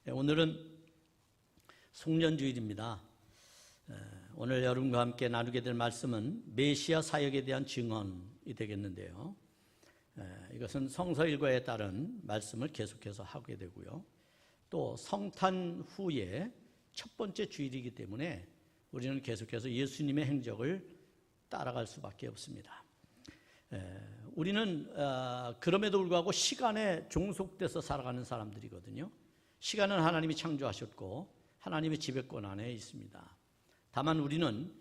오늘은 송년주일입니다. 오늘 여러분과 함께 나누게 될 말씀은 메시아 사역에 대한 증언이 되겠는데요. 이것은 성서일과에 따른 말씀을 계속해서 하게 되고요. 또 성탄 후에 첫 번째 주일이기 때문에 우리는 계속해서 예수님의 행적을 따라갈 수밖에 없습니다. 우리는 그럼에도 불구하고 시간에 종속돼서 살아가는 사람들이거든요. 시간은 하나님이 창조하셨고 하나님의 지배권 안에 있습니다. 다만 우리는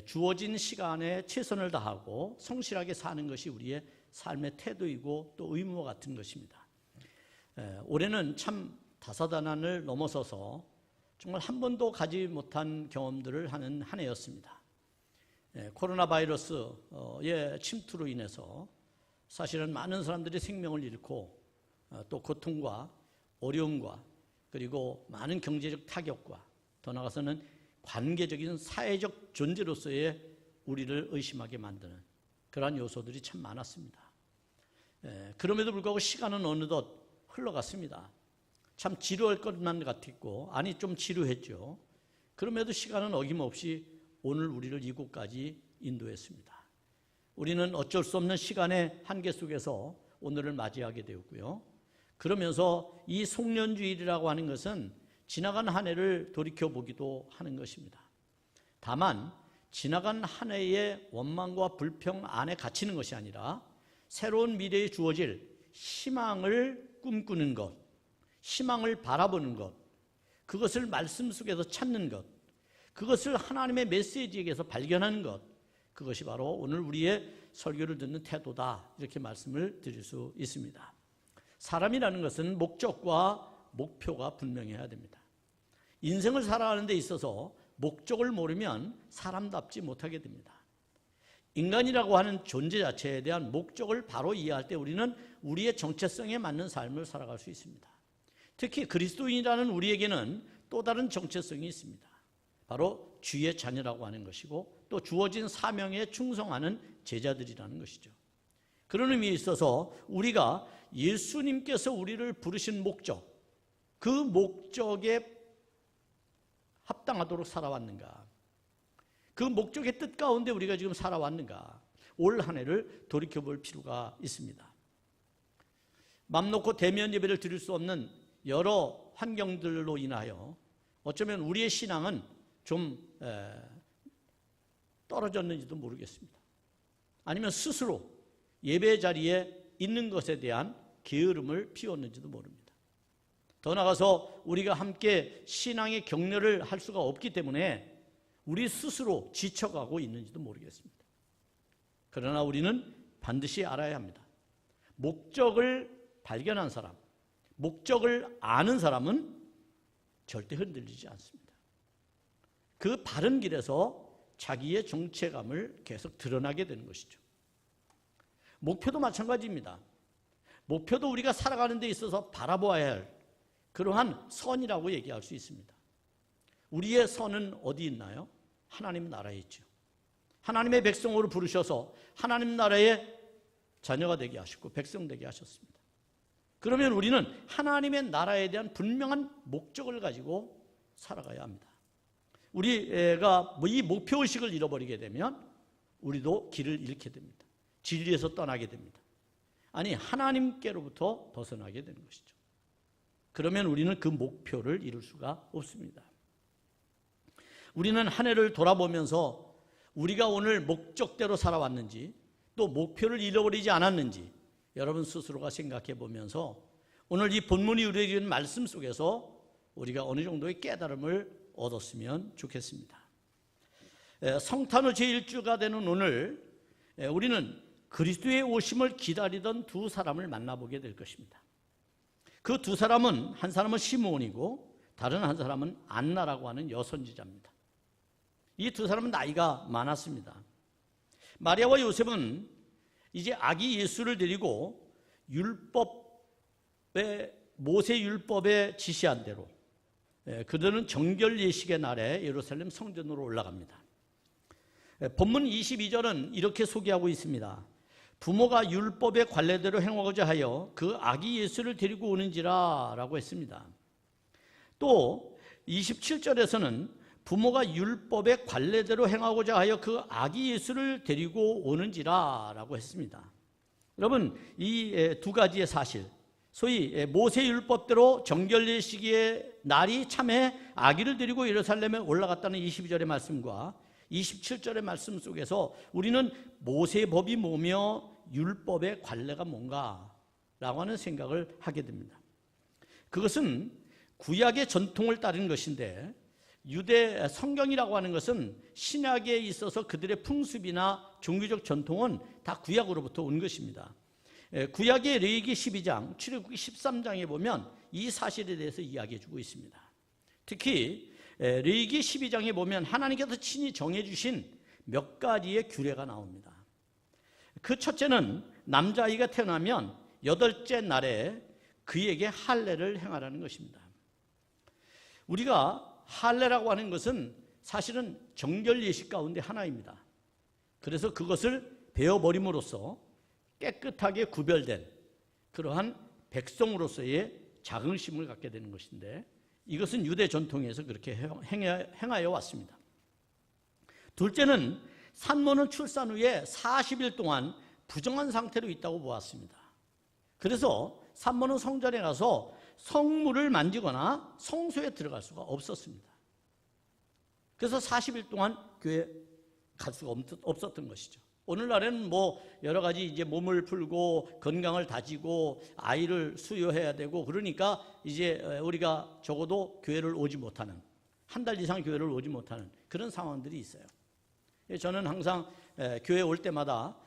주어진 시간에 최선을 다하고 성실하게 사는 것이 우리의 삶의 태도이고 또 의무와 같은 것입니다. 올해는 참 다사다난을 넘어서서 정말 한 번도 가지 못한 경험들을 하는 한 해였습니다. 코로나 바이러스의 침투로 인해서 사실은 많은 사람들이 생명을 잃고 또 고통과 어려움과 그리고 많은 경제적 타격과 더 나아가서는 관계적인 사회적 존재로서의 우리를 의심하게 만드는 그러한 요소들이 참 많았습니다. 그럼에도 불구하고 시간은 어느덧 흘러갔습니다. 참 지루할 것만 같았고 아니 좀 지루했죠. 그럼에도 시간은 어김없이 오늘 우리를 이곳까지 인도했습니다. 우리는 어쩔 수 없는 시간의 한계 속에서 오늘을 맞이하게 되었고요. 그러면서 이 송년주일이라고 하는 것은 지나간 한 해를 돌이켜보기도 하는 것입니다. 다만 지나간 한 해의 원망과 불평 안에 갇히는 것이 아니라 새로운 미래에 주어질 희망을 꿈꾸는 것, 희망을 바라보는 것, 그것을 말씀 속에서 찾는 것, 그것을 하나님의 메시지에게서 발견하는 것, 그것이 바로 오늘 우리의 설교를 듣는 태도다, 이렇게 말씀을 드릴 수 있습니다. 사람이라는 것은 목적과 목표가 분명해야 됩니다. 인생을 살아가는 데 있어서 목적을 모르면 사람답지 못하게 됩니다. 인간이라고 하는 존재 자체에 대한 목적을 바로 이해할 때 우리는 우리의 정체성에 맞는 삶을 살아갈 수 있습니다. 특히 그리스도인이라는 우리에게는 또 다른 정체성이 있습니다. 바로 주의 자녀라고 하는 것이고 또 주어진 사명에 충성하는 제자들이라는 것이죠. 그런 의미에 있어서 우리가 예수님께서 우리를 부르신 목적, 그 목적에 합당하도록 살아왔는가, 그 목적의 뜻 가운데 우리가 지금 살아왔는가, 올 한 해를 돌이켜볼 필요가 있습니다. 맘 놓고 대면 예배를 드릴 수 없는 여러 환경들로 인하여 어쩌면 우리의 신앙은 좀 떨어졌는지도 모르겠습니다. 아니면 스스로 예배 자리에 있는 것에 대한 게으름을 피웠는지도 모릅니다. 더 나아가서 우리가 함께 신앙의 격려를 할 수가 없기 때문에 우리 스스로 지쳐가고 있는지도 모르겠습니다. 그러나 우리는 반드시 알아야 합니다. 목적을 발견한 사람, 목적을 아는 사람은 절대 흔들리지 않습니다. 그 바른 길에서 자기의 정체감을 계속 드러나게 되는 것이죠. 목표도 마찬가지입니다. 목표도 우리가 살아가는 데 있어서 바라보아야 할 그러한 선이라고 얘기할 수 있습니다. 우리의 선은 어디 있나요? 하나님 나라에 있죠. 하나님의 백성으로 부르셔서 하나님 나라의 자녀가 되게 하셨고 백성 되게 하셨습니다. 그러면 우리는 하나님의 나라에 대한 분명한 목적을 가지고 살아가야 합니다. 우리가 이 목표의식을 잃어버리게 되면 우리도 길을 잃게 됩니다. 진리에서 떠나게 됩니다. 아니 하나님께로부터 벗어나게 되는 것이죠. 그러면 우리는 그 목표를 이룰 수가 없습니다. 우리는 한 해를 돌아보면서 우리가 오늘 목적대로 살아왔는지 또 목표를 잃어버리지 않았는지 여러분 스스로가 생각해 보면서 오늘 이 본문이 우리에게 주는 말씀 속에서 우리가 어느 정도의 깨달음을 얻었으면 좋겠습니다. 성탄 후 제1주가 되는 오늘 우리는 그리스도의 오심을 기다리던 두 사람을 만나보게 될 것입니다. 그 두 사람은 한 사람은 시므온이고 다른 한 사람은 안나라고 하는 여선지자입니다. 이 두 사람은 나이가 많았습니다. 마리아와 요셉은 이제 아기 예수를 데리고 모세 율법에 지시한 대로 그들은 정결 예식의 날에 예루살렘 성전으로 올라갑니다. 본문 22절은 이렇게 소개하고 있습니다. 부모가 율법의 관례대로 행하고자 하여 그 아기 예수를 데리고 오는지라 라고 했습니다. 또 27절에서는 부모가 율법의 관례대로 행하고자 하여 그 아기 예수를 데리고 오는지라 라고 했습니다. 여러분, 이 두 가지의 사실, 소위 모세 율법대로 정결예식의 날이 참에 아기를 데리고 예루살렘에 올라갔다는 22절의 말씀과 27절의 말씀 속에서 우리는 모세의 법이 뭐며 율법의 관례가 뭔가 라고 하는 생각을 하게 됩니다. 그것은 구약의 전통을 따른 것인데, 유대 성경이라고 하는 것은 신약에 있어서 그들의 풍습이나 종교적 전통은 다 구약으로부터 온 것입니다. 구약의 레위기 12장, 출애굽기 13장에 보면 이 사실에 대해서 이야기해 주고 있습니다. 특히 레위기 12장에 보면 하나님께서 친히 정해주신 몇 가지의 규례가 나옵니다. 그 첫째는 남자아이가 태어나면 8째 날에 그에게 할례를 행하라는 것입니다. 우리가 할례라고 하는 것은 사실은 정결 예식 가운데 하나입니다. 그래서 그것을 베어버림으로써 깨끗하게 구별된 그러한 백성으로서의 자긍심을 갖게 되는 것인데, 이것은 유대 전통에서 그렇게 행하여 왔습니다. 둘째는 산모는 출산 후에 40일 동안 부정한 상태로 있다고 보았습니다. 그래서 산모는 성전에 가서 성물을 만지거나 성소에 들어갈 수가 없었습니다. 그래서 40일 동안 교회에 갈 수가 없었던 것이죠. 오늘날에는 여러 가지 이제 몸을 풀고 건강을 다지고 아이를 수유해야 되고, 그러니까 이제 우리가 적어도 교회를 오지 못하는, 한 달 이상 교회를 오지 못하는 그런 상황들이 있어요. 저는 항상 교회 올 때마다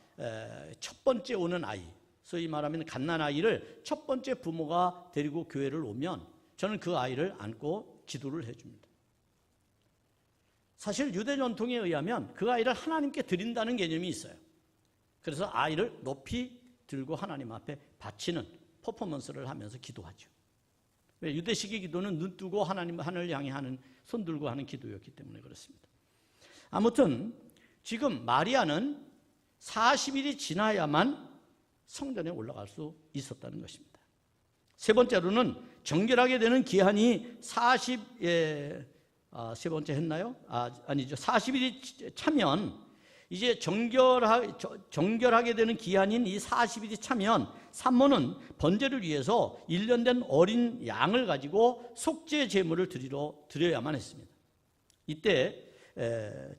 첫 번째 오는 아이, 소위 말하면 갓난아이를 첫 번째 부모가 데리고 교회를 오면 저는 그 아이를 안고 기도를 해줍니다. 사실 유대 전통에 의하면 그 아이를 하나님께 드린다는 개념이 있어요. 그래서 아이를 높이 들고 하나님 앞에 바치는 퍼포먼스를 하면서 기도하죠. 왜? 유대식의 기도는 눈 뜨고 하나님을 향해 하는, 손 들고 하는 기도였기 때문에 그렇습니다. 아무튼 지금 마리아는 40일이 지나야만 성전에 올라갈 수 있었다는 것입니다. 세 번째로는 정결하게 되는 기한이 세 번째 했나요? 아니죠. 40일이 차면 이제 정결하게 되는 기한인 이 40일이 차면 산모는 번제를 위해서 1년 된 어린 양을 가지고 속죄 제물을 드려야만 했습니다. 이때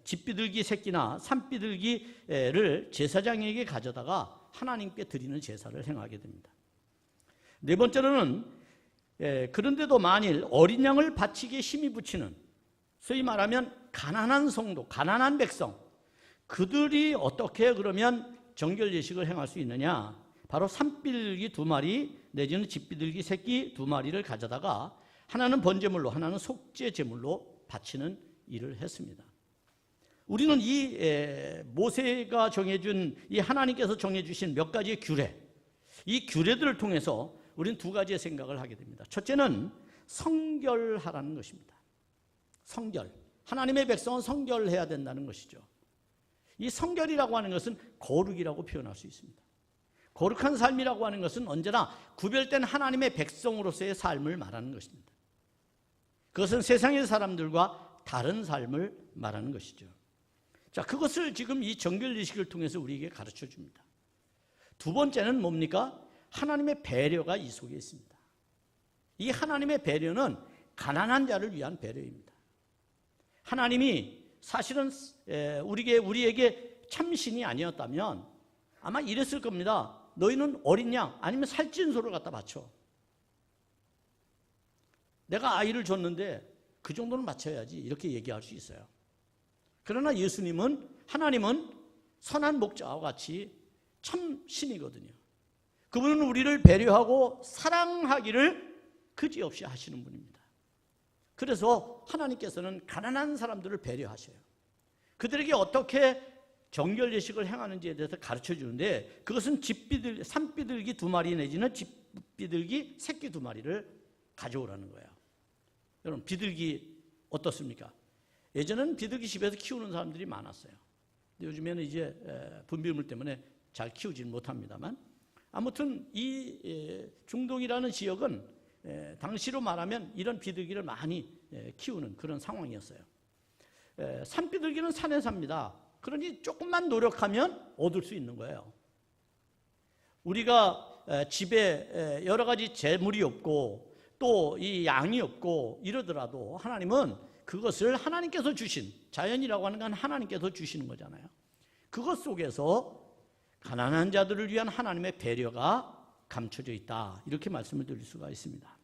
집비둘기 새끼나 산비둘기를 제사장에게 가져다가 하나님께 드리는 제사를 행하게 됩니다. 네 번째로는 그런데도 만일 어린 양을 바치기에 힘이 붙이는, 소위 말하면 가난한 성도, 가난한 백성, 그들이 어떻게 그러면 정결 예식을 행할 수 있느냐? 바로 산비둘기 2마리 내지는 집비둘기 새끼 2마리를 가져다가 하나는 번제물로, 하나는 속죄 제물로 바치는 일을 했습니다. 우리는 이 모세가 정해준, 이 하나님께서 정해주신 몇 가지의 규례, 이 규례들을 통해서 우리는 두 가지의 생각을 하게 됩니다. 첫째는 성결하라는 것입니다. 성결. 하나님의 백성은 성결해야 된다는 것이죠. 이 성결이라고 하는 것은 거룩이라고 표현할 수 있습니다. 거룩한 삶이라고 하는 것은 언제나 구별된 하나님의 백성으로서의 삶을 말하는 것입니다. 그것은 세상의 사람들과 다른 삶을 말하는 것이죠. 자, 그것을 지금 이 정결예식을 통해서 우리에게 가르쳐 줍니다. 두 번째는 뭡니까? 하나님의 배려가 이 속에 있습니다. 이 하나님의 배려는 가난한 자를 위한 배려입니다. 하나님이 사실은 우리에게 참신이 아니었다면 아마 이랬을 겁니다. 너희는 어린 양 아니면 살찐 소를 갖다 바쳐. 내가 아이를 줬는데 그 정도는 바쳐야지, 이렇게 얘기할 수 있어요. 그러나 하나님은 선한 목자와 같이 참 신이거든요. 그분은 우리를 배려하고 사랑하기를 그지없이 하시는 분입니다. 그래서 하나님께서는 가난한 사람들을 배려하셔요. 그들에게 어떻게 정결예식을 행하는지에 대해서 가르쳐 주는데, 그것은 산비둘기 2마리 내지는 집비둘기 새끼 2마리를 가져오라는 거예요. 여러분, 비둘기 어떻습니까? 예전에는 비둘기 집에서 키우는 사람들이 많았어요. 요즘에는 이제 분비물 때문에 잘 키우지는 못합니다만, 아무튼 이 중동이라는 지역은 당시로 말하면 이런 비둘기를 많이 키우는 그런 상황이었어요. 산비둘기는 산에 삽니다. 그러니 조금만 노력하면 얻을 수 있는 거예요. 우리가 집에 여러 가지 재물이 없고 또 이 양이 없고 이러더라도 하나님은 그것을 하나님께서 주신, 자연이라고 하는 건 하나님께서 주시는 거잖아요. 그것 속에서 가난한 자들을 위한 하나님의 배려가 감춰져 있다, 이렇게 말씀을 드릴 수가 있습니다.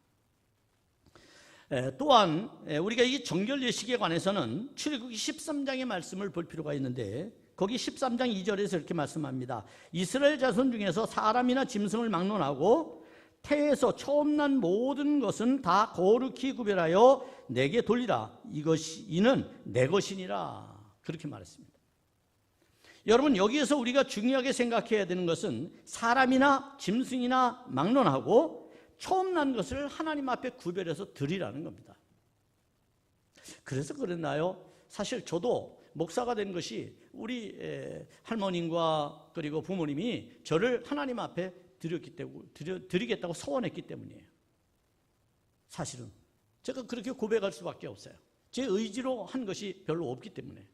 또한 우리가 이 정결 예식에 관해서는 출애굽기 13장의 말씀을 볼 필요가 있는데, 거기 13장 2절에서 이렇게 말씀합니다. 이스라엘 자손 중에서 사람이나 짐승을 막론하고 태에서 처음 난 모든 것은 다 거룩히 구별하여 내게 돌리라. 이는 내 것이니라. 그렇게 말했습니다. 여러분, 여기에서 우리가 중요하게 생각해야 되는 것은 사람이나 짐승이나 막론하고 처음 난 것을 하나님 앞에 구별해서 드리라는 겁니다. 그래서 그랬나요? 사실 저도 목사가 된 것이 우리 할머님과 그리고 부모님이 저를 하나님 앞에 드리겠다고 소원했기 때문이에요. 사실은 제가 그렇게 고백할 수밖에 없어요. 제 의지로 한 것이 별로 없기 때문에.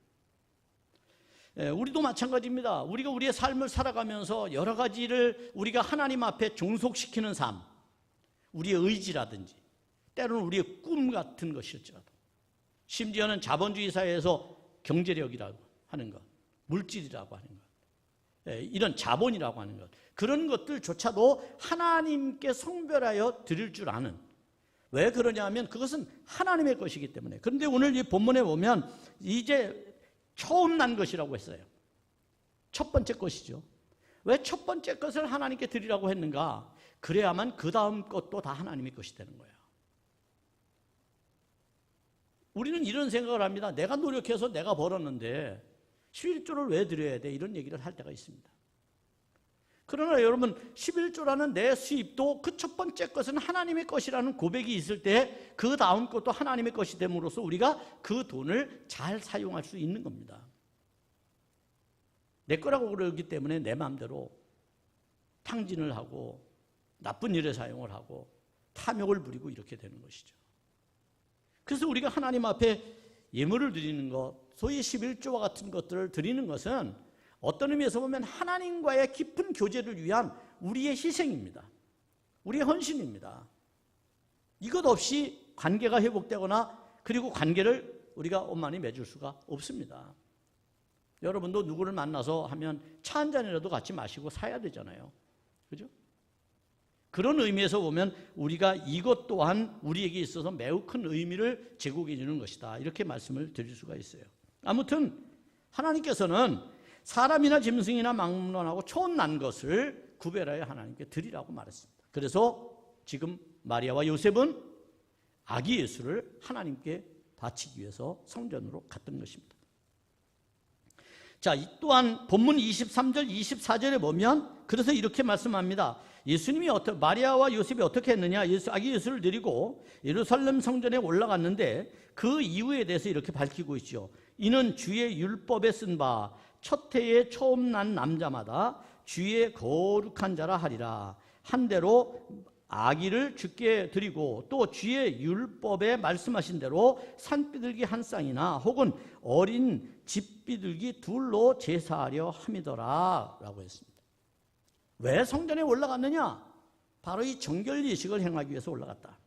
우리도 마찬가지입니다. 우리가 우리의 삶을 살아가면서 여러 가지를 우리가 하나님 앞에 종속시키는 삶, 우리의 의지라든지 때로는 우리의 꿈 같은 것일지라도, 심지어는 자본주의 사회에서 경제력이라고 하는 것, 물질이라고 하는 것, 이런 자본이라고 하는 것, 그런 것들조차도 하나님께 성별하여 드릴 줄 아는, 왜 그러냐 하면 그것은 하나님의 것이기 때문에. 그런데 오늘 이 본문에 보면 이제 처음 난 것이라고 했어요. 첫 번째 것이죠. 왜 첫 번째 것을 하나님께 드리라고 했는가? 그래야만 그 다음 것도 다 하나님의 것이 되는 거예요. 우리는 이런 생각을 합니다. 내가 노력해서 내가 벌었는데 11조를 왜 드려야 돼? 이런 얘기를 할 때가 있습니다. 그러나 여러분, 11조라는 내 수입도 그 첫 번째 것은 하나님의 것이라는 고백이 있을 때 그 다음 것도 하나님의 것이 됨으로써 우리가 그 돈을 잘 사용할 수 있는 겁니다. 내 거라고 그러기 때문에 내 마음대로 탕진을 하고 나쁜 일에 사용을 하고 탐욕을 부리고 이렇게 되는 것이죠. 그래서 우리가 하나님 앞에 예물을 드리는 것, 소위 11조와 같은 것들을 드리는 것은 어떤 의미에서 보면 하나님과의 깊은 교제를 위한 우리의 희생입니다. 우리의 헌신입니다. 이것 없이 관계가 회복되거나 그리고 관계를 우리가 원만히 맺을 수가 없습니다. 여러분도 누구를 만나서 하면 차 한 잔이라도 같이 마시고 사야 되잖아요. 그죠? 그런 의미에서 보면 우리가 이것 또한 우리에게 있어서 매우 큰 의미를 제공해 주는 것이다, 이렇게 말씀을 드릴 수가 있어요. 아무튼 하나님께서는 사람이나 짐승이나 막론하고 처음 난 것을 구별하여 하나님께 드리라고 말했습니다. 그래서 지금 마리아와 요셉은 아기 예수를 하나님께 바치기 위해서 성전으로 갔던 것입니다. 자, 또한 본문 23절, 24절에 보면 그래서 이렇게 말씀합니다. 예수님이 마리아와 요셉이 어떻게 했느냐? 아기 예수를 데리고 예루살렘 성전에 올라갔는데 그 이유에 대해서 이렇게 밝히고 있죠. 이는 주의 율법에 쓴 바 첫 해에 처음 난 남자마다 주의 거룩한 자라 하리라. 한 대로 아기를 주께 드리고 또 주의 율법에 말씀하신 대로 산비둘기 한 쌍이나 혹은 어린 집비둘기 둘로 제사하려 함이더라 라고 했습니다. 왜 성전에 올라갔느냐? 바로 이 정결 예식을 행하기 위해서 올라갔다.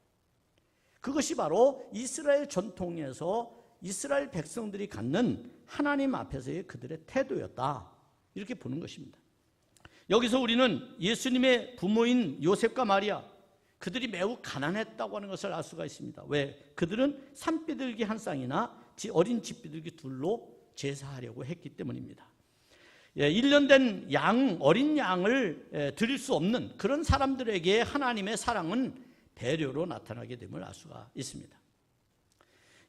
그것이 바로 이스라엘 전통에서 이스라엘 백성들이 갖는 하나님 앞에서의 그들의 태도였다, 이렇게 보는 것입니다. 여기서 우리는 예수님의 부모인 요셉과 마리아, 그들이 매우 가난했다고 하는 것을 알 수가 있습니다. 왜? 그들은 산비둘기 한 쌍이나 어린 집비둘기 둘로 제사하려고 했기 때문입니다. 1년 된 어린 양을 드릴 수 없는 그런 사람들에게 하나님의 사랑은 배려로 나타나게 됨을 알 수가 있습니다.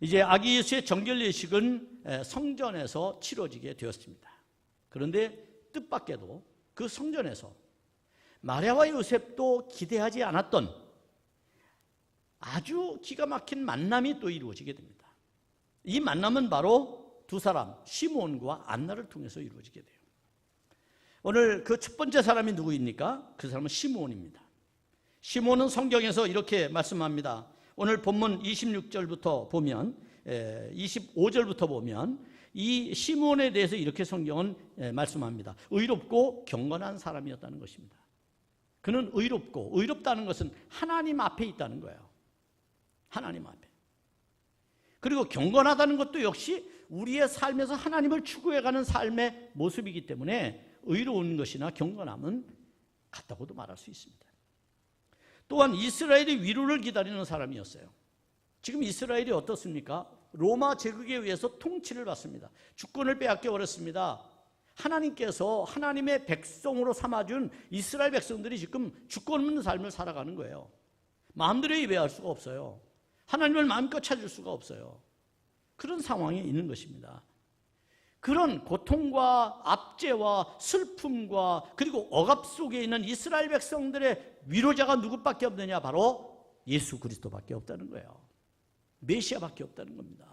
이제 아기 예수의 정결 예식은 성전에서 치러지게 되었습니다. 그런데 뜻밖에도 그 성전에서 마리아와 요셉도 기대하지 않았던 아주 기가 막힌 만남이 또 이루어지게 됩니다. 이 만남은 바로 두 사람, 시므온과 안나를 통해서 이루어지게 돼요. 오늘 그 첫 번째 사람이 누구입니까? 그 사람은 시므온입니다. 시몬은 성경에서 이렇게 말씀합니다. 오늘 본문 26절부터 보면 25절부터 보면 이 시몬에 대해서 이렇게 성경은 말씀합니다. 의롭고 경건한 사람이었다는 것입니다. 그는 의롭고, 의롭다는 것은 하나님 앞에 있다는 거예요. 하나님 앞에. 그리고 경건하다는 것도 역시 우리의 삶에서 하나님을 추구해가는 삶의 모습이기 때문에 의로운 것이나 경건함은 같다고도 말할 수 있습니다. 또한 이스라엘의 위로를 기다리는 사람이었어요. 지금 이스라엘이 어떻습니까? 로마 제국에 의해서 통치를 받습니다. 주권을 빼앗겨 버렸습니다. 하나님께서 하나님의 백성으로 삼아준 이스라엘 백성들이 지금 주권 없는 삶을 살아가는 거예요. 마음대로 예배할 수가 없어요. 하나님을 마음껏 찾을 수가 없어요. 그런 상황에 있는 것입니다. 그런 고통과 압제와 슬픔과 그리고 억압 속에 있는 이스라엘 백성들의 위로자가 누구밖에 없느냐? 바로 예수 그리스도밖에 없다는 거예요. 메시아밖에 없다는 겁니다.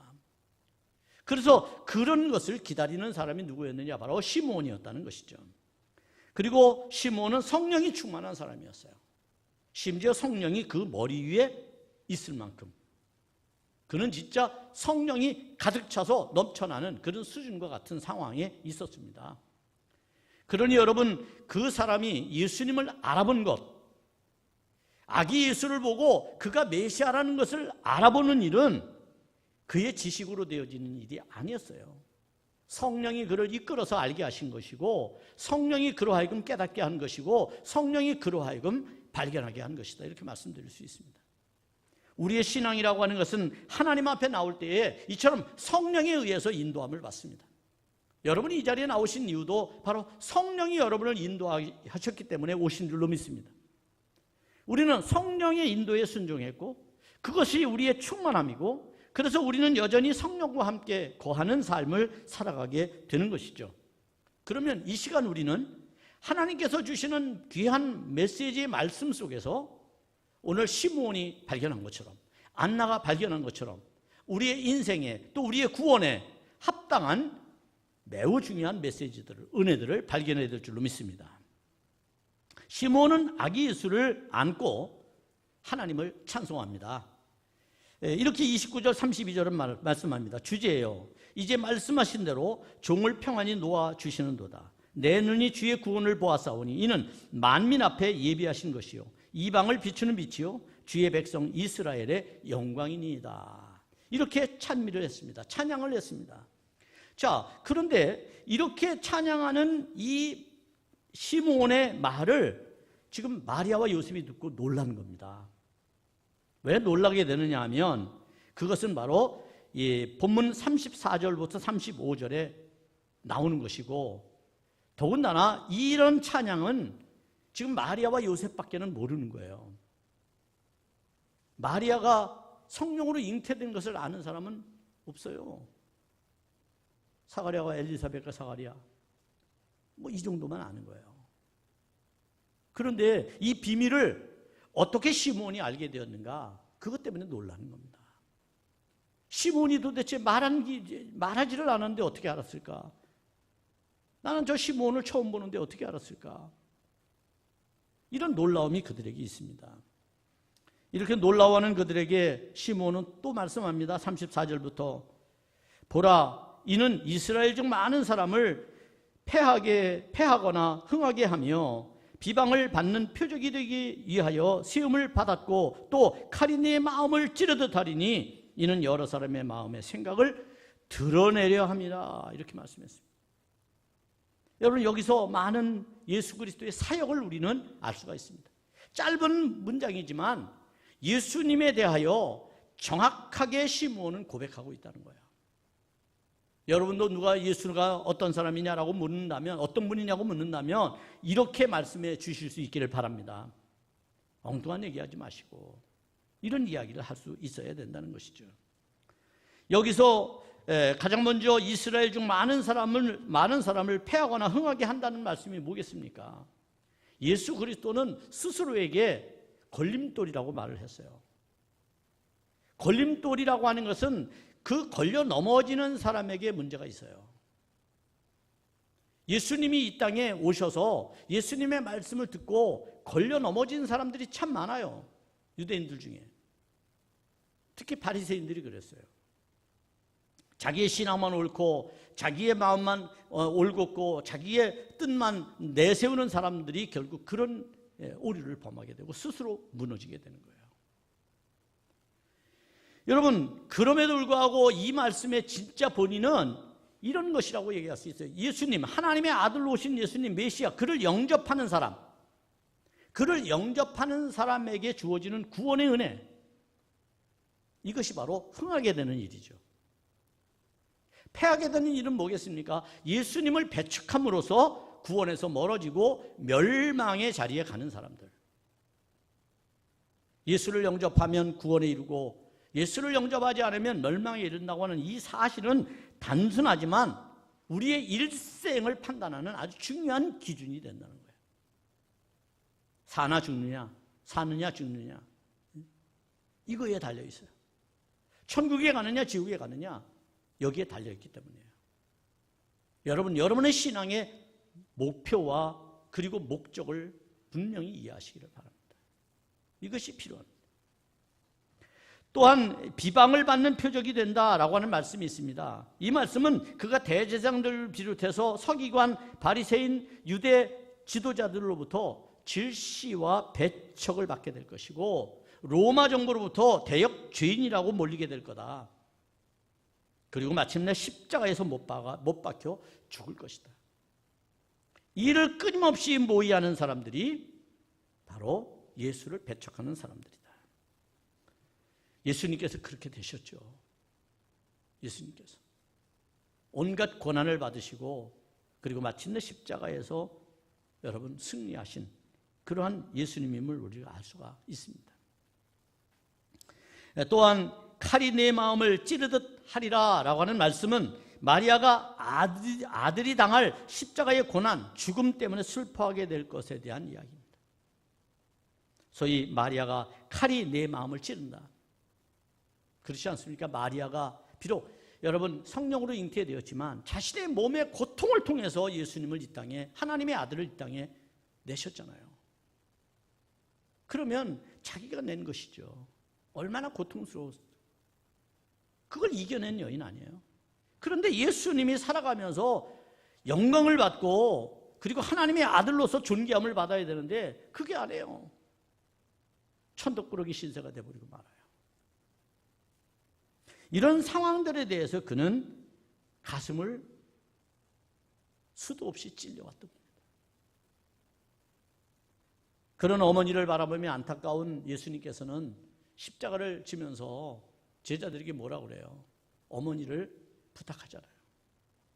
그래서 그런 것을 기다리는 사람이 누구였느냐? 바로 시몬이었다는 것이죠. 그리고 시몬은 성령이 충만한 사람이었어요. 심지어 성령이 그 머리 위에 있을 만큼 그는 진짜 성령이 가득 차서 넘쳐나는 그런 수준과 같은 상황에 있었습니다. 그러니 여러분, 그 사람이 예수님을 알아본 것, 아기 예수를 보고 그가 메시아라는 것을 알아보는 일은 그의 지식으로 되어지는 일이 아니었어요. 성령이 그를 이끌어서 알게 하신 것이고, 성령이 그로 하여금 깨닫게 한 것이고, 성령이 그로 하여금 발견하게 한 것이다, 이렇게 말씀드릴 수 있습니다. 우리의 신앙이라고 하는 것은 하나님 앞에 나올 때에 이처럼 성령에 의해서 인도함을 받습니다. 여러분이 이 자리에 나오신 이유도 바로 성령이 여러분을 인도하셨기 때문에 오신 줄로 믿습니다. 우리는 성령의 인도에 순종했고 그것이 우리의 충만함이고, 그래서 우리는 여전히 성령과 함께 거하는 삶을 살아가게 되는 것이죠. 그러면 이 시간 우리는 하나님께서 주시는 귀한 메시지의 말씀 속에서 오늘 시므온이 발견한 것처럼, 안나가 발견한 것처럼 우리의 인생에 또 우리의 구원에 합당한 매우 중요한 메시지들을, 은혜들을 발견해야 될 줄로 믿습니다. 시므온은 아기 예수를 안고 하나님을 찬송합니다. 이렇게 29절 32절은 말씀합니다. 주제예요. 이제 말씀하신 대로 종을 평안히 놓아주시는도다. 내 눈이 주의 구원을 보았사오니 이는 만민 앞에 예비하신 것이요 이방을 비추는 빛이요 주의 백성 이스라엘의 영광이니이다. 이렇게 찬미를 했습니다. 찬양을 했습니다. 자, 그런데 이렇게 찬양하는 이 시므온의 말을 지금 마리아와 요셉이 듣고 놀란 겁니다. 왜 놀라게 되느냐 하면 그것은 바로 이 본문 34절부터 35절에 나오는 것이고, 더군다나 이런 찬양은 지금 마리아와 요셉밖에는 모르는 거예요. 마리아가 성령으로 잉태된 것을 아는 사람은 없어요. 사가랴와 엘리사벳과 사가랴 뭐 이 정도만 아는 거예요. 그런데 이 비밀을 어떻게 시므온이 알게 되었는가? 그것 때문에 놀라는 겁니다. 시므온이 도대체 말하지를 않았는데 어떻게 알았을까? 나는 저 시므온을 처음 보는데 어떻게 알았을까? 이런 놀라움이 그들에게 있습니다. 이렇게 놀라워하는 그들에게 시므온은 또 말씀합니다. 34절부터 보라, 이는 이스라엘 중 많은 사람을 패하거나 흥하게 하며 비방을 받는 표적이 되기 위하여 시험을 받았고 또 칼이 네 마음을 찌르듯 하리니 이는 여러 사람의 마음의 생각을 드러내려 함이라. 이렇게 말씀했습니다. 여러분, 여기서 많은 예수 그리스도의 사역을 우리는 알 수가 있습니다. 짧은 문장이지만 예수님에 대하여 정확하게 시므온은 고백하고 있다는 거예요. 여러분도 누가 예수가 어떤 사람이냐라고 묻는다면, 어떤 분이냐고 묻는다면 이렇게 말씀해 주실 수 있기를 바랍니다. 엉뚱한 얘기하지 마시고 이런 이야기를 할 수 있어야 된다는 것이죠. 여기서 가장 먼저 이스라엘 중 많은 사람을 패하거나 흥하게 한다는 말씀이 뭐겠습니까? 예수 그리스도는 스스로에게 걸림돌이라고 말을 했어요. 걸림돌이라고 하는 것은 그 걸려 넘어지는 사람에게 문제가 있어요. 예수님이 이 땅에 오셔서 예수님의 말씀을 듣고 걸려 넘어진 사람들이 참 많아요. 유대인들 중에. 특히 바리새인들이 그랬어요. 자기의 신앙만 옳고 자기의 마음만 올곧고 자기의 뜻만 내세우는 사람들이 결국 그런 오류를 범하게 되고 스스로 무너지게 되는 거예요. 여러분, 그럼에도 불구하고 이 말씀의 진짜 본인은 이런 것이라고 얘기할 수 있어요. 예수님, 하나님의 아들로 오신 예수님 메시아, 그를 영접하는 사람, 그를 영접하는 사람에게 주어지는 구원의 은혜, 이것이 바로 흥하게 되는 일이죠. 패하게 되는 일은 뭐겠습니까? 예수님을 배척함으로써 구원에서 멀어지고 멸망의 자리에 가는 사람들. 예수를 영접하면 구원에 이르고 예수를 영접하지 않으면 멸망에 이른다고 하는 이 사실은 단순하지만 우리의 일생을 판단하는 아주 중요한 기준이 된다는 거예요. 사나 죽느냐, 사느냐 죽느냐, 이거에 달려 있어요. 천국에 가느냐 지옥에 가느냐, 여기에 달려있기 때문이에요. 여러분, 여러분의 신앙의 목표와 그리고 목적을 분명히 이해하시기를 바랍니다. 이것이 필요합니다. 또한 비방을 받는 표적이 된다라고 하는 말씀이 있습니다. 이 말씀은 그가 대제사장들을 비롯해서 서기관, 바리새인, 유대 지도자들로부터 질시와 배척을 받게 될 것이고 로마 정부로부터 대역 죄인이라고 몰리게 될 거다. 그리고 마침내 십자가에서 못 박혀 죽을 것이다. 이를 끊임없이 모의하는 사람들이 바로 예수를 배척하는 사람들이다. 예수님께서 그렇게 되셨죠. 예수님께서 온갖 고난을 받으시고 그리고 마침내 십자가에서 여러분 승리하신 그러한 예수님임을 우리가 알 수가 있습니다. 또한 칼이 내 마음을 찌르듯 하리라 라고 하는 말씀은 마리아가 아들이 당할 십자가의 고난, 죽음 때문에 슬퍼하게 될 것에 대한 이야기입니다. 소위 마리아가 칼이 내 마음을 찌른다. 그렇지 않습니까? 마리아가 비록 여러분 성령으로 잉태되었지만 자신의 몸의 고통을 통해서 예수님을 이 땅에, 하나님의 아들을 이 땅에 내셨잖아요. 그러면 자기가 낸 것이죠. 얼마나 고통스러웠어요. 그걸 이겨낸 여인 아니에요. 그런데 예수님이 살아가면서 영광을 받고 그리고 하나님의 아들로서 존귀함을 받아야 되는데 그게 안 해요. 천덕꾸러기 신세가 돼버리고 말아요. 이런 상황들에 대해서 그는 가슴을 수도 없이 찔려왔던 겁니다. 그런 어머니를 바라보며 안타까운 예수님께서는 십자가를 지면서 제자들에게 뭐라고 그래요? 어머니를 부탁하잖아요.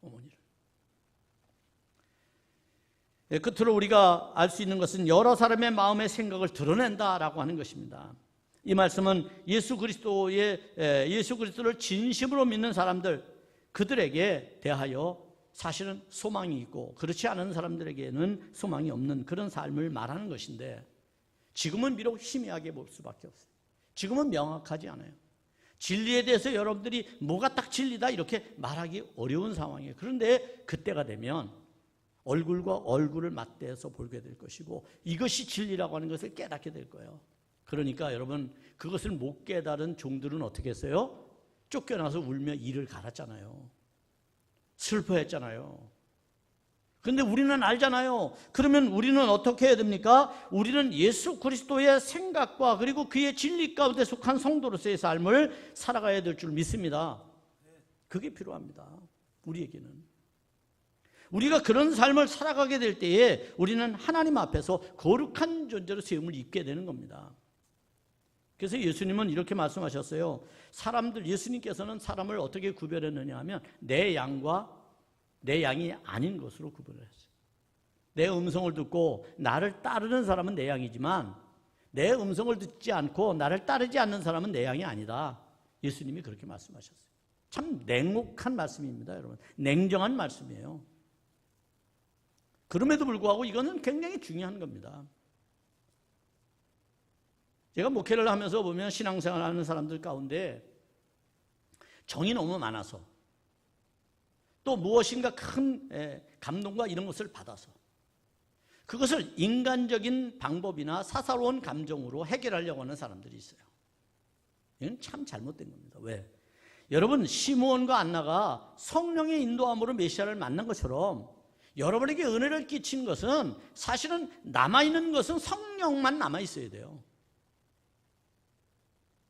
어머니를. 끝으로 우리가 알 수 있는 것은 여러 사람의 마음의 생각을 드러낸다라고 하는 것입니다. 이 말씀은 예수 그리스도를 진심으로 믿는 사람들, 그들에게 대하여 사실은 소망이 있고 그렇지 않은 사람들에게는 소망이 없는 그런 삶을 말하는 것인데, 지금은 비록 희미하게 볼 수밖에 없어요. 지금은 명확하지 않아요. 진리에 대해서 여러분들이 뭐가 딱 진리다 이렇게 말하기 어려운 상황이에요. 그런데 그때가 되면 얼굴과 얼굴을 맞대서 보게 될 것이고 이것이 진리라고 하는 것을 깨닫게 될 거예요. 그러니까 여러분, 그것을 못 깨달은 종들은 어떻게 했어요? 쫓겨나서 울며 이를 갈았잖아요. 슬퍼했잖아요. 그런데 우리는 알잖아요. 그러면 우리는 어떻게 해야 됩니까? 우리는 예수 그리스도의 생각과 그리고 그의 진리 가운데 속한 성도로서의 삶을 살아가야 될 줄 믿습니다. 그게 필요합니다. 우리에게는. 우리가 그런 삶을 살아가게 될 때에 우리는 하나님 앞에서 거룩한 존재로 세움을 입게 되는 겁니다. 그래서 예수님은 이렇게 말씀하셨어요. 예수님께서는 사람을 어떻게 구별했느냐 하면 내 양과 내 양이 아닌 것으로 구별을 했어요. 내 음성을 듣고 나를 따르는 사람은 내 양이지만 내 음성을 듣지 않고 나를 따르지 않는 사람은 내 양이 아니다. 예수님이 그렇게 말씀하셨어요. 참 냉혹한 말씀입니다, 여러분. 냉정한 말씀이에요. 그럼에도 불구하고 이거는 굉장히 중요한 겁니다. 제가 목회를 하면서 보면 신앙생활 하는 사람들 가운데 정이 너무 많아서, 또 무엇인가 큰 감동과 이런 것을 받아서 그것을 인간적인 방법이나 사사로운 감정으로 해결하려고 하는 사람들이 있어요. 이건 참 잘못된 겁니다. 왜? 여러분, 시므온과 안나가 성령의 인도함으로 메시아를 만난 것처럼 여러분에게 은혜를 끼친 것은 사실은 남아있는 것은 성령만 남아있어야 돼요.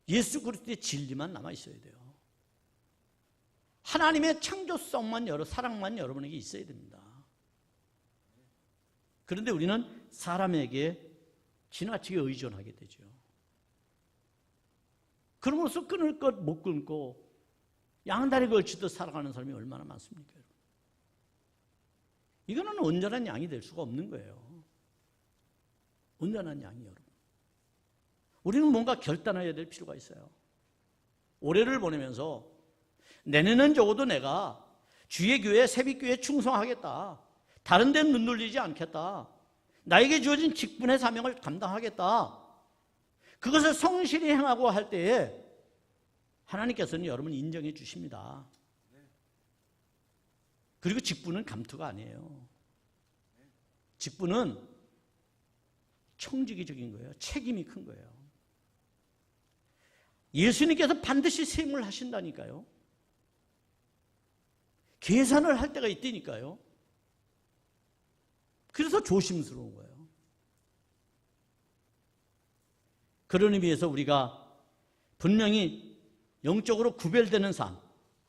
예수 그리스도의 진리만 남아있어야 돼요. 하나님의 창조성만, 사랑만 여러분에게 있어야 됩니다. 그런데 우리는 사람에게 지나치게 의존하게 되죠. 그러면서 끊을 것 못 끊고 양다리 걸치듯 살아가는 사람이 얼마나 많습니까? 여러분? 이거는 온전한 양이 될 수가 없는 거예요. 온전한 양이 여러분. 우리는 뭔가 결단해야 될 필요가 있어요. 올해를 보내면서 내년은 적어도 내가 주의 교회, 새벽교회에 충성하겠다. 다른 데는 눈 돌리지 않겠다. 나에게 주어진 직분의 사명을 감당하겠다. 그것을 성실히 행하고 할 때에 하나님께서는 여러분을 인정해 주십니다. 그리고 직분은 감투가 아니에요. 직분은 청지기적인 거예요. 책임이 큰 거예요. 예수님께서 반드시 세임을 하신다니까요. 계산을 할 때가 있다니까요. 그래서 조심스러운 거예요. 그런 의미에서 우리가 분명히 영적으로 구별되는 삶,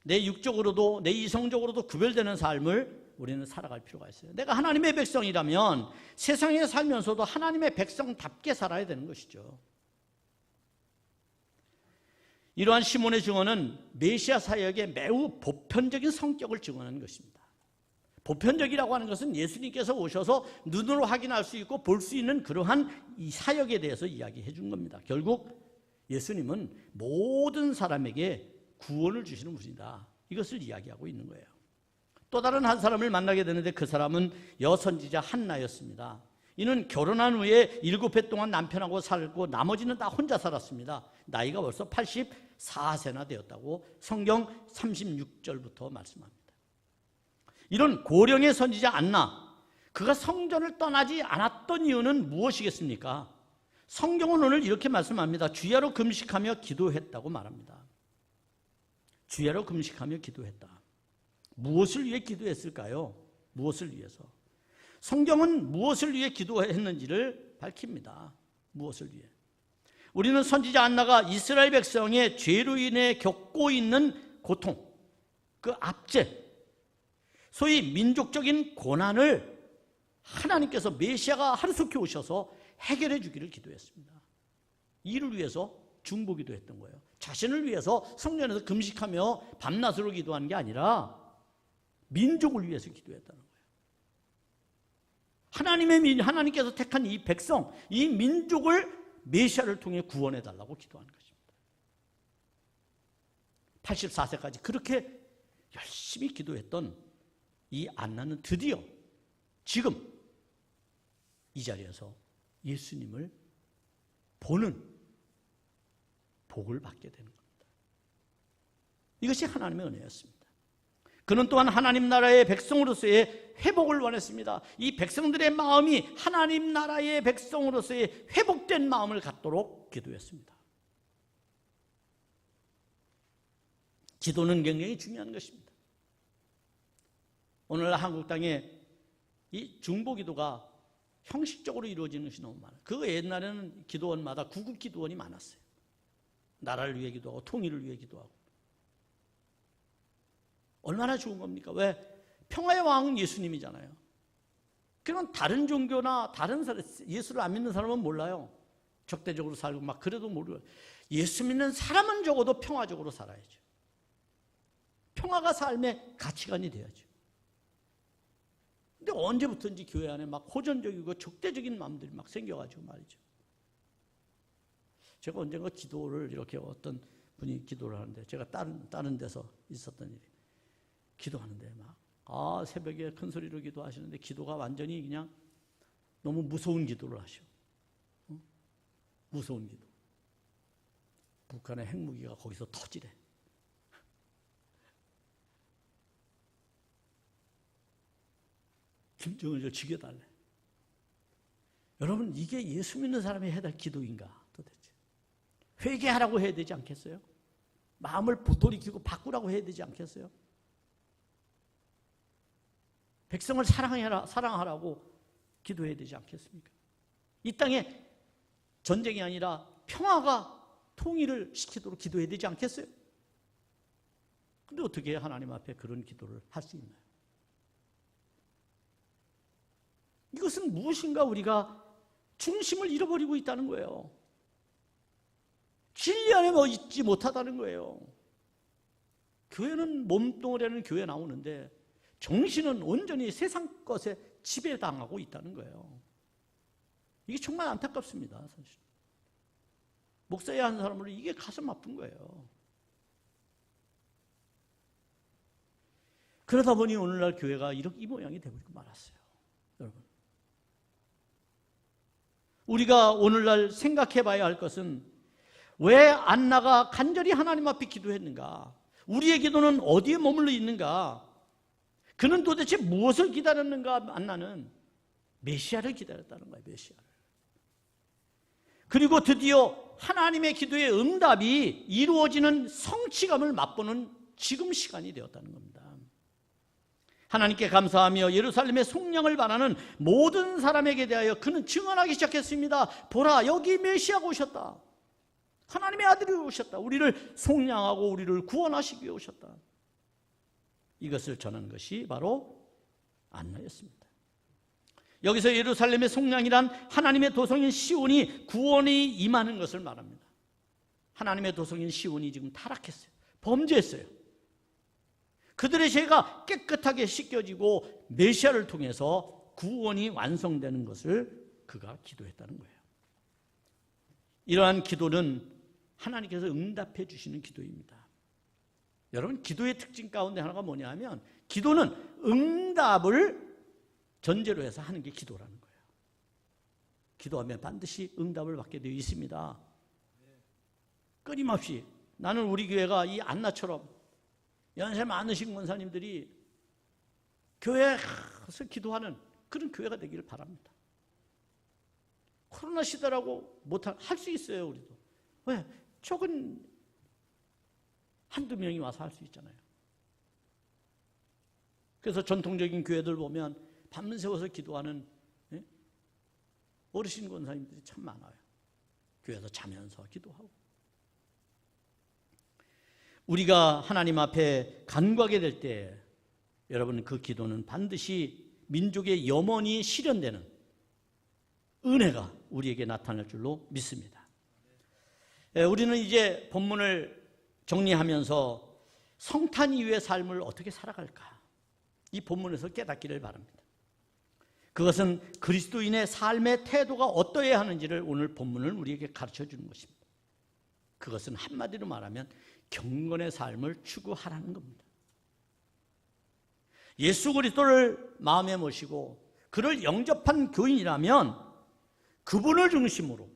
내 육적으로도 내 이성적으로도 구별되는 삶을 우리는 살아갈 필요가 있어요. 내가 하나님의 백성이라면 세상에 살면서도 하나님의 백성답게 살아야 되는 것이죠. 이러한 시몬의 증언은 메시아 사역의 매우 보편적인 성격을 증언하는 것입니다. 보편적이라고 하는 것은 예수님께서 오셔서 눈으로 확인할 수 있고 볼 수 있는 그러한 이 사역에 대해서 이야기해 준 겁니다. 결국 예수님은 모든 사람에게 구원을 주시는 분이다. 이것을 이야기하고 있는 거예요. 또 다른 한 사람을 만나게 되는데 그 사람은 여선지자 한나였습니다. 이는 결혼한 후에 7해 동안 남편하고 살고 나머지는 다 혼자 살았습니다. 나이가 벌써 84세나 되었다고 성경 36절부터 말씀합니다. 이런 고령의 선지자 안나, 그가 성전을 떠나지 않았던 이유는 무엇이겠습니까? 성경은 오늘 이렇게 말씀합니다. 주야로 금식하며 기도했다고 말합니다. 주야로 금식하며 기도했다. 무엇을 위해 기도했을까요? 무엇을 위해서? 성경은 무엇을 위해 기도했는지를 밝힙니다. 무엇을 위해? 우리는 선지자 안나가 이스라엘 백성의 죄로 인해 겪고 있는 고통, 그 압제, 소위 민족적인 고난을 하나님께서 메시아가 하루속히 오셔서 해결해 주기를 기도했습니다. 이를 위해서 중보기도 했던 거예요. 자신을 위해서 성전에서 금식하며 밤낮으로 기도한 게 아니라 민족을 위해서 기도했다는 거예요. 하나님께서 택한 이 백성, 이 민족을 메시아를 통해 구원해 달라고 기도한 것입니다. 84세까지 그렇게 열심히 기도했던 이 안나는 드디어 지금 이 자리에서 예수님을 보는 복을 받게 되는 겁니다. 이것이 하나님의 은혜였습니다. 그는 또한 하나님 나라의 백성으로서의 회복을 원했습니다. 이 백성들의 마음이 하나님 나라의 백성으로서의 회복된 마음을 갖도록 기도했습니다. 기도는 굉장히 중요한 것입니다. 오늘날 한국 땅에 이 중보기도가 형식적으로 이루어지는 것이 너무 많아요. 그 옛날에는 기도원마다 구급 기도원이 많았어요. 나라를 위해 기도하고 통일을 위해 기도하고. 얼마나 좋은 겁니까? 왜? 평화의 왕은 예수님이잖아요. 그럼 다른 종교나 다른 사람, 예수를 안 믿는 사람은 몰라요. 적대적으로 살고 막 그래도 모르고. 예수 믿는 사람은 적어도 평화적으로 살아야죠. 평화가 삶의 가치관이 돼야죠. 근데 언제부터인지 교회 안에 막 호전적이고 적대적인 마음들이 막 생겨가지고 말이죠. 제가 언젠가 기도를 이렇게 어떤 분이 기도를 하는데 제가 다른 데서 있었던 일이 기도하는데 막 새벽에 큰 소리로 기도하시는데 기도가 완전히 그냥 너무 무서운 기도를 하셔. 무서운 기도. 북한의 핵무기가 거기서 터지래. 김정은을 죽여달래. 여러분, 이게 예수 믿는 사람이 해야 될 기도인가 도대체? 회개하라고 해야 되지 않겠어요? 마음을 돌이키고 바꾸라고 해야 되지 않겠어요? 백성을 사랑하라고 기도해야 되지 않겠습니까? 이 땅에 전쟁이 아니라 평화가 통일을 시키도록 기도해야 되지 않겠어요? 근데 어떻게 하나님 앞에 그런 기도를 할 수 있나요? 이것은 무엇인가 우리가 중심을 잃어버리고 있다는 거예요. 진리 안에 있지 못하다는 거예요. 교회는 몸뚱아리라는 교회 나오는데 정신은 온전히 세상 것에 지배당하고 있다는 거예요. 이게 정말 안타깝습니다. 사실. 목사야 하는 사람으로 이게 가슴 아픈 거예요. 그러다 보니 오늘날 교회가 이 모양이 되버리고 말았어요. 여러분, 우리가 오늘날 생각해 봐야 할 것은 왜 안나가 간절히 하나님 앞에 기도했는가? 우리의 기도는 어디에 머물러 있는가? 그는 도대체 무엇을 기다렸는가? 안나는 메시아를 기다렸다는 거예요. 메시아를. 그리고 드디어 하나님의 기도의 응답이 이루어지는 성취감을 맛보는 지금 시간이 되었다는 겁니다. 하나님께 감사하며 예루살렘의 속량을 바라는 모든 사람에게 대하여 그는 증언하기 시작했습니다. 보라, 여기 메시아가 오셨다. 하나님의 아들이 오셨다. 우리를 속량하고 우리를 구원하시기 위해 오셨다. 이것을 전하는 것이 바로 안나였습니다. 여기서 예루살렘의 속량이란 하나님의 도성인 시온이 구원이 임하는 것을 말합니다. 하나님의 도성인 시온이 지금 타락했어요. 범죄했어요. 그들의 죄가 깨끗하게 씻겨지고 메시아를 통해서 구원이 완성되는 것을 그가 기도했다는 거예요. 이러한 기도는 하나님께서 응답해 주시는 기도입니다. 여러분, 기도의 특징 가운데 하나가 뭐냐 하면 기도는 응답을 전제로 해서 하는 게 기도라는 거예요. 기도하면 반드시 응답을 받게 되어 있습니다. 끊임없이. 나는 우리 교회가 이 안나처럼 연세 많으신 권사님들이 교회에 가서 기도하는 그런 교회가 되기를 바랍니다. 코로나 시대라고 할 수 있어요. 우리도. 왜? 적은 한두 명이 와서 할 수 있잖아요. 그래서 전통적인 교회들 보면 밤새워서 기도하는 어르신 권사님들이 참 많아요. 교회에서 자면서 기도하고. 우리가 하나님 앞에 간구하게 될 때 여러분, 그 기도는 반드시 민족의 염원이 실현되는 은혜가 우리에게 나타날 줄로 믿습니다. 우리는 이제 본문을 정리하면서 성탄 이후의 삶을 어떻게 살아갈까? 이 본문에서 깨닫기를 바랍니다. 그것은 그리스도인의 삶의 태도가 어떠해야 하는지를 오늘 본문을 우리에게 가르쳐 주는 것입니다. 그것은 한마디로 말하면 경건의 삶을 추구하라는 겁니다. 예수 그리스도를 마음에 모시고 그를 영접한 교인이라면 그분을 중심으로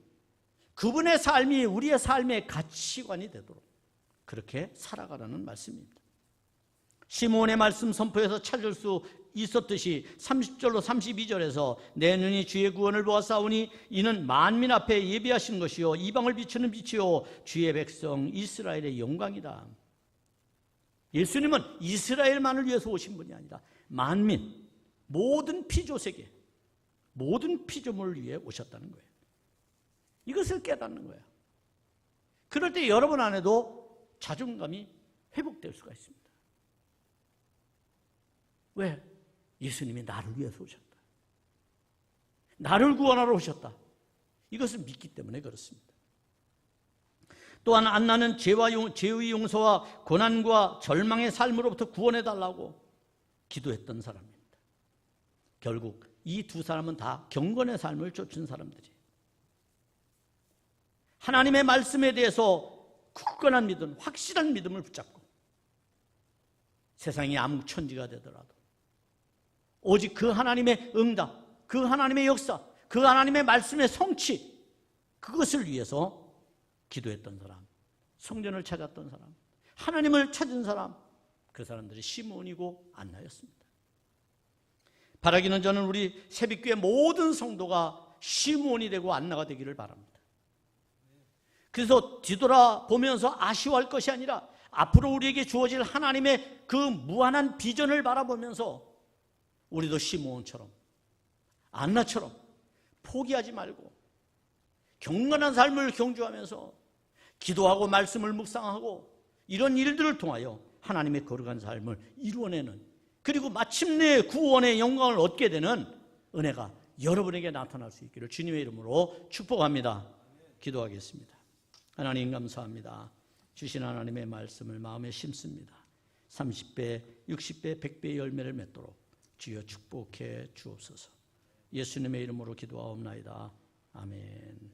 그분의 삶이 우리의 삶의 가치관이 되도록 그렇게 살아가라는 말씀입니다. 시므온의 말씀 선포에서 찾을 수 있었듯이 30절로 32절에서 내 눈이 주의 구원을 보았사오니 이는 만민 앞에 예비하신 것이요 이방을 비추는 빛이요 주의 백성 이스라엘의 영광이다. 예수님은 이스라엘만을 위해서 오신 분이 아니라 만민, 모든 피조세계, 모든 피조물을 위해 오셨다는 거예요. 이것을 깨닫는 거예요. 그럴 때 여러분 안에도 자존감이 회복될 수가 있습니다. 왜? 예수님이 나를 위해서 오셨다. 나를 구원하러 오셨다. 이것을 믿기 때문에 그렇습니다. 또한 안나는 죄의 용서와 고난과 절망의 삶으로부터 구원해달라고 기도했던 사람입니다. 결국 이 두 사람은 다 경건의 삶을 쫓은 사람들이에요. 하나님의 말씀에 대해서 굳건한 믿음, 확실한 믿음을 붙잡고 세상이 암흑천지가 되더라도 오직 그 하나님의 응답, 그 하나님의 역사, 그 하나님의 말씀의 성취, 그것을 위해서 기도했던 사람, 성전을 찾았던 사람, 하나님을 찾은 사람, 그 사람들이 시므온이고 안나였습니다. 바라기는 저는 우리 새벽교회 모든 성도가 시므온이 되고 안나가 되기를 바랍니다. 그래서 뒤돌아보면서 아쉬워할 것이 아니라 앞으로 우리에게 주어질 하나님의 그 무한한 비전을 바라보면서 우리도 시므온처럼 안나처럼 포기하지 말고 경건한 삶을 경주하면서 기도하고 말씀을 묵상하고 이런 일들을 통하여 하나님의 거룩한 삶을 이루어내는, 그리고 마침내 구원의 영광을 얻게 되는 은혜가 여러분에게 나타날 수 있기를 주님의 이름으로 축복합니다. 기도하겠습니다. 하나님 감사합니다. 주신 하나님의 말씀을 마음에 심습니다. 30배, 60배, 100배의 열매를 맺도록 주여 축복해 주옵소서. 예수님의 이름으로 기도하옵나이다. 아멘.